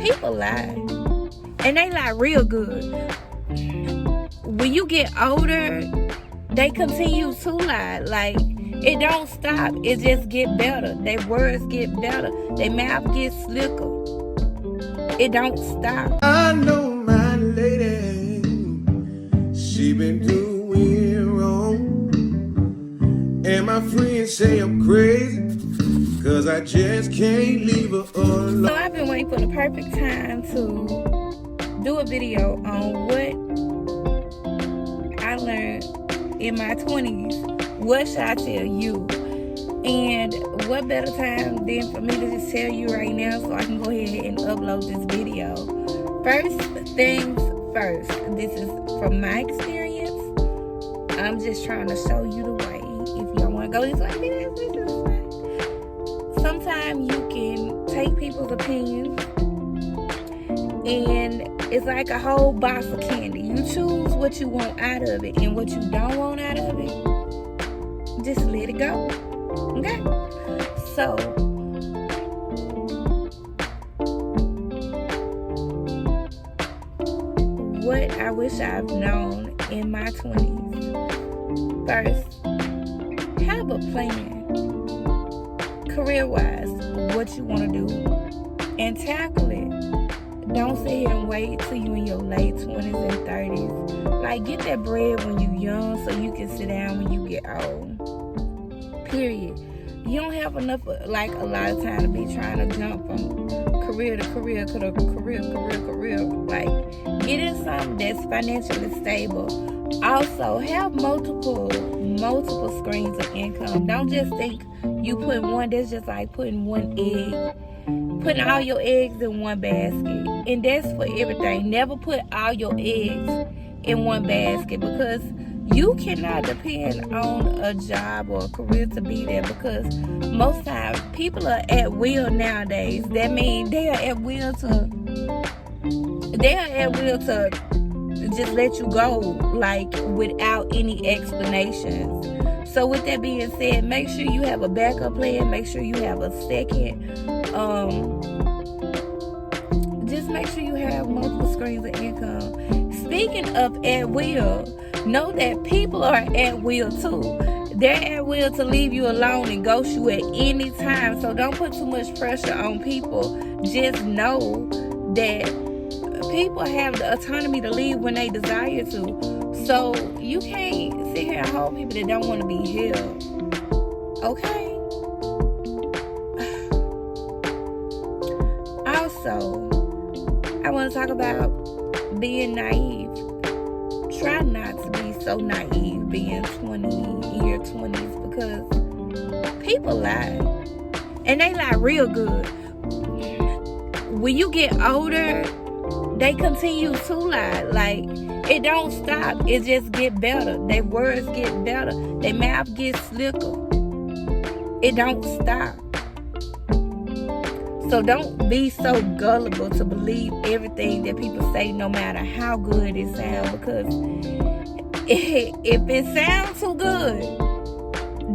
People lie. And they lie real good. When you get older, they continue to lie. Like, it don't stop. It just get better. Their words get better. Their mouth gets slicker. It don't stop. I know my lady, she been doing wrong. And my friends say I'm crazy, cause I just can't leave her alone. So I've been waiting for the perfect time to do a video on what I learned in my 20s. What should I tell you? And what better time than for me to just tell you right now so I can go ahead and upload this video. First things first. This is from my experience. I'm just trying to show you the way. If y'all want to go this way, this way. Sometimes you can take people's opinions and it's like a whole box of candy. You choose what you want out of it, and what you don't want out of it, just let it go. Okay? So, what I wish I've known in my 20s. First, have a plan. Career-wise, what you want to do, and tackle it. Don't sit here and wait till you in your late 20s and 30s. Like, get that bread when you young so you can sit down when you get old. Period. You don't have enough, like, a lot of time to be trying to jump from career to career to career. Like, get in something that's financially stable. Also, have multiple streams of income. Don't just think you put one. That's just like putting one egg. Putting all your eggs in one basket. And that's for everything. Never put all your eggs in one basket, because you cannot depend on a job or a career to be there, because most times people are at will nowadays. That means they are at will to just let you go, like, without any explanations. So with that being said, make sure you have a backup plan. Make sure you have a second. Just make sure you have multiple streams of income. Speaking of at will, know that people are at will too. They're at will to leave you alone and ghost you at any time. So don't put too much pressure on people. Just know that people have the autonomy to leave when they desire to. So you can't sit here and hold people that don't want to be held. Okay? Also, I want to talk about being naive. Try not to be so naive being 20, year 20s, because people lie. And they lie real good. When you get older, they continue to lie. Like, it don't stop. It just get better. Their words get better. Their mouth gets slicker. It don't stop. So don't be so gullible to believe everything that people say, no matter how good it sounds. Because if it sounds too good,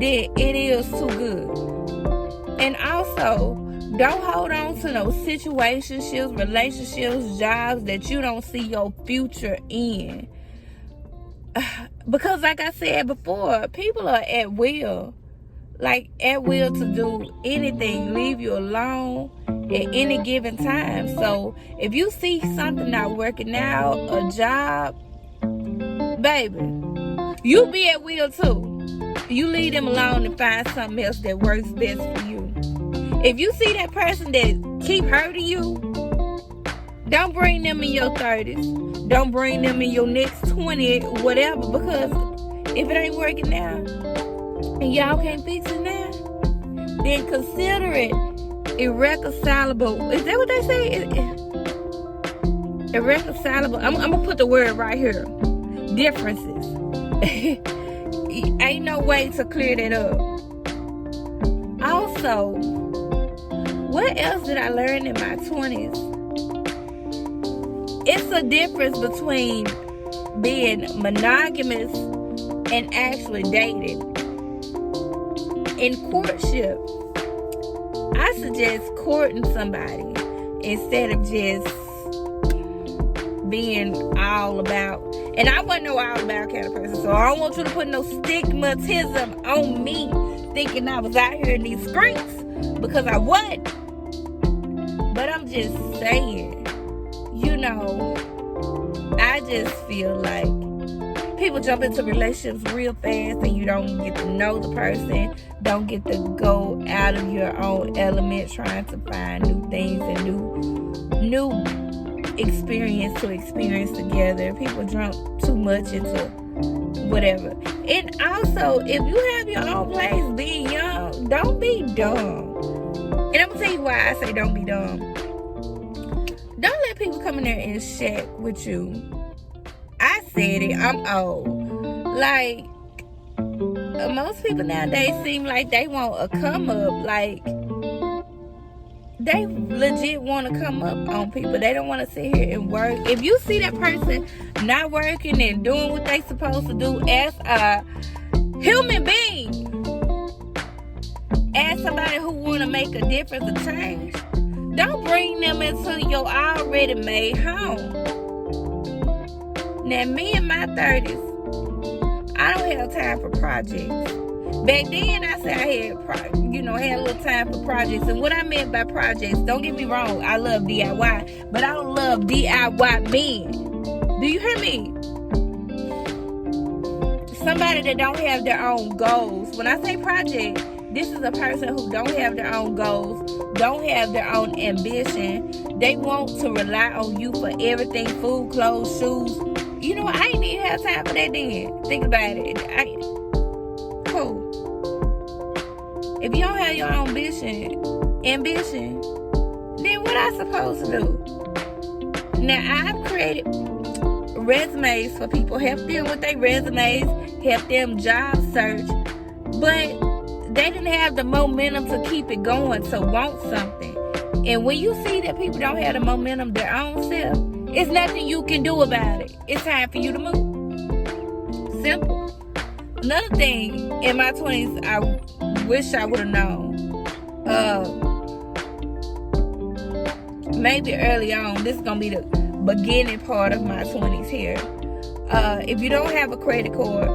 then it is too good. And also, don't hold on to those situationships, relationships, jobs that you don't see your future in. Because like I said before, people are at will. Like, at will to do anything, leave you alone at any given time. So if you see something not working out, a job, baby, you be at will too. You leave them alone and find something else that works best for you. If you see that person that keep hurting you, don't bring them in your 30s. Don't bring them in your next 20, whatever, because if it ain't working now and y'all can't fix it now, then consider it irreconcilable. Is that what they say? Irreconcilable. I'm gonna put the word right here. Differences. Ain't no way to clear that up. Also, what else did I learn in my 20s? It's a difference between being monogamous and actually dating. In courtship, I suggest courting somebody instead of just being all about. And I wasn't no all about kind of person, so I don't want you to put no stigmatism on me thinking I was out here in these streets, because I wasn't. But I'm just saying, I just feel like people jump into relationships real fast and you don't get to know the person, don't get to go out of your own element trying to find new things and new experience to experience together. People jump too much into whatever. And also, if you have your own place, being young, don't be dumb. And I'm gonna tell you why I say don't be dumb. Don't let people come in there and shack with you. I said it, I'm old. Like, most people nowadays seem like they want a come up. Like, they legit want to come up on people. They don't want to sit here and work. If you see that person not working and doing what they supposed to do as a human being, as somebody who want to make a difference, a change, don't bring them into your already made home. Now, me in my 30s, I don't have time for projects. Back then, I said I had, had a little time for projects. And what I meant by projects, don't get me wrong, I love DIY, but I don't love DIY men. Do you hear me? Somebody that don't have their own goals. When I say project, this is a person who don't have their own goals, don't have their own ambition. They want to rely on you for everything, food, clothes, shoes. I ain't even have time for that then. Think about it. Cool. If you don't have your own ambition, then what I supposed to do? Now, I've created resumes for people, help them with their resumes, help them job search, but they didn't have the momentum to keep it going, to want something. And when you see that people don't have the momentum their own self, it's nothing you can do about it. It's time for you to move. Simple. Another thing, in my 20s, I wish I would have known. Maybe early on, this is going to be the beginning part of my 20s here. If you don't have a credit card,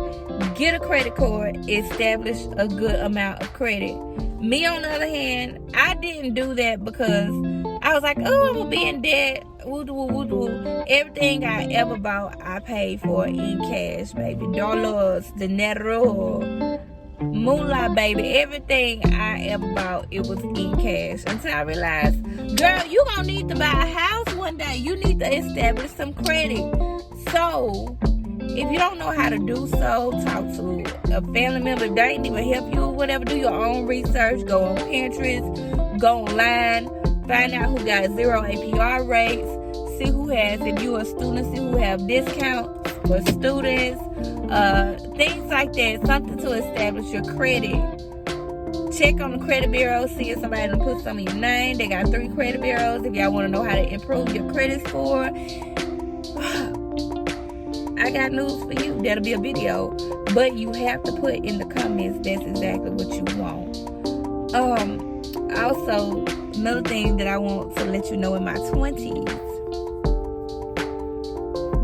get a credit card, establish a good amount of credit. Me, on the other hand, I didn't do that because I was like, I'm going to be in debt. Everything I ever bought, I paid for in cash, baby. Dollars, dinero, moolah, baby. Everything I ever bought, it was in cash. Until I realized, girl, you gonna need to buy a house one day. You need to establish some credit. So, if you don't know how to do so, talk to a family member. If they ain't even help you or whatever, do your own research. Go on Pinterest, go online. Find out who got 0 APR rates. See who has, if you're a student, see who have discounts for students. Things like that. Something to establish your credit. Check on the credit bureau. See if somebody done put some of your name. They got 3 credit bureaus. If y'all want to know how to improve your credit score, I got news for you. That'll be a video. But you have to put in the comments that's exactly what you want. Also, another thing that I want to let you know in my 20s,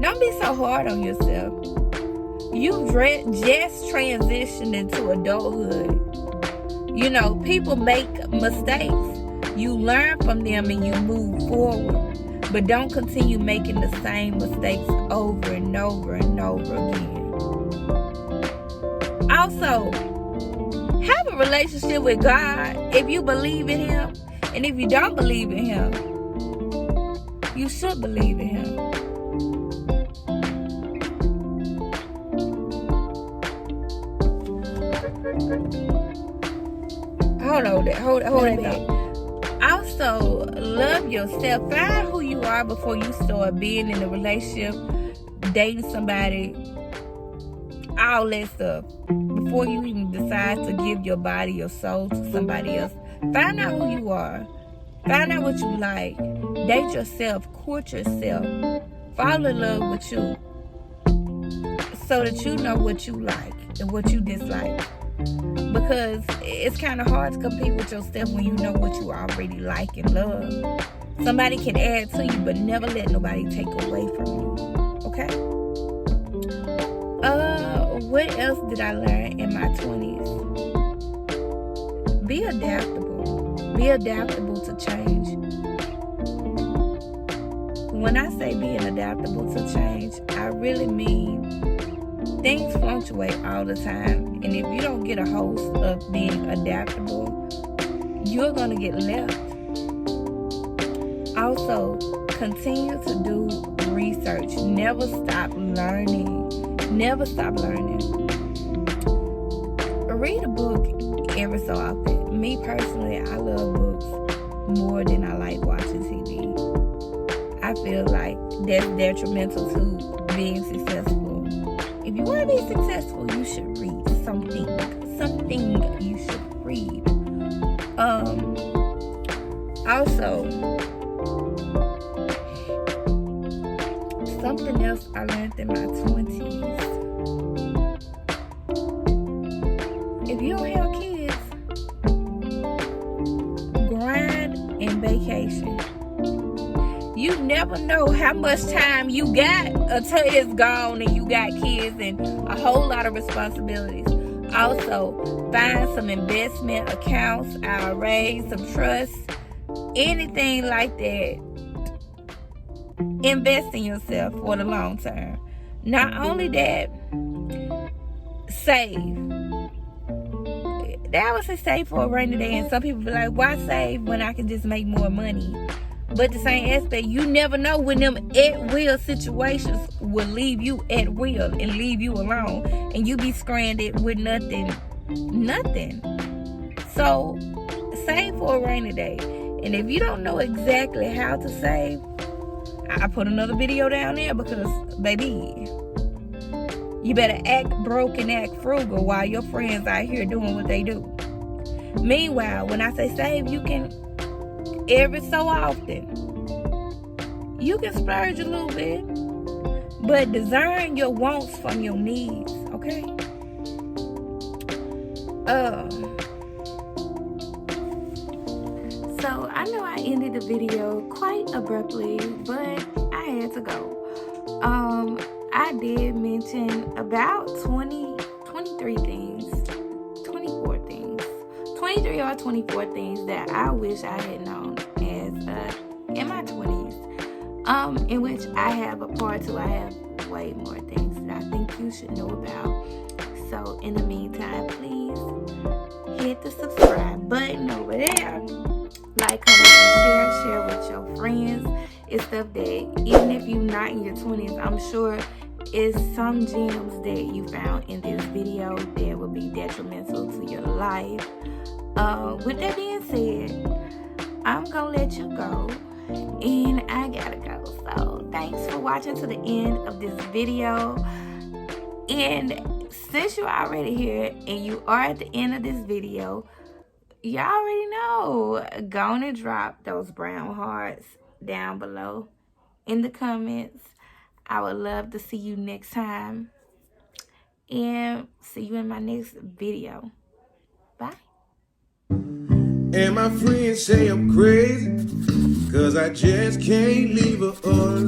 don't be so hard on yourself. You just transitioned into adulthood. People make mistakes. You learn from them and you move forward. But don't continue making the same mistakes over and over and over again. Also, have a relationship with God if you believe in Him. And if you don't believe in Him, you should believe in Him. Hold it back. Also, love yourself. Find who you are before you start being in a relationship, dating somebody, all that stuff. Before you even decide to give your body, your soul to somebody else. Find out who you are. Find out what you like. Date yourself. Court yourself. Fall in love with you. So that you know what you like and what you dislike. Because it's kind of hard to compete with yourself when you know what you already like and love. Somebody can add to you, but never let nobody take away from you. Okay? What else did I learn in my 20s? Be adaptable. Be adaptable to change. When I say being adaptable to change, I really mean things fluctuate all the time. And if you don't get a hold of being adaptable, you're going to get left. Also, continue to do research. Never stop learning. Never stop learning. Read a book every so often. Me personally, I love books more than I like watching TV. I feel like that's detrimental to being successful. If you want to be successful, you should read something. Something you should read. Also, something else I learned in my 20s. If you don't have kids, grind and vacation. You never know how much time you got until it's gone and you got kids and a whole lot of responsibilities. Also, find some investment accounts, IRAs, some trusts, anything like that. Invest in yourself for the long term. Not only that, save. That was a save for a rainy day, and some people be like, why save when I can just make more money? But the same aspect, you never know when them at-will situations will leave you at will and leave you alone, and you be stranded with nothing. So, save for a rainy day. And if you don't know exactly how to save, I put another video down there because, baby, you better act broke and act frugal while your friends out here doing what they do. Meanwhile, when I say save, you can, every so often, you can splurge a little bit, but discern your wants from your needs, okay? So I know I ended the video quite abruptly, but I had to go. I did mention about 23 or 24 things that I wish I had known as in my 20s. In which I have a part 2. I have way more things that I think you should know about. So in the meantime, please hit the subscribe button over there. Like, comment, and share with your friends. It's stuff that even if you're not in your 20s, I'm sure it's some gems that you found in this video that will be detrimental to your life. With that being said, I'm gonna let you go, and I gotta go. So thanks for watching to the end of this video. And since you're already here and you are at the end of this video, you already know, go on and drop those brown hearts down below in the comments. I would love to see you next time, and see you in my next video. Bye. And my friends say I'm crazy, 'cause I just can't leave her alone.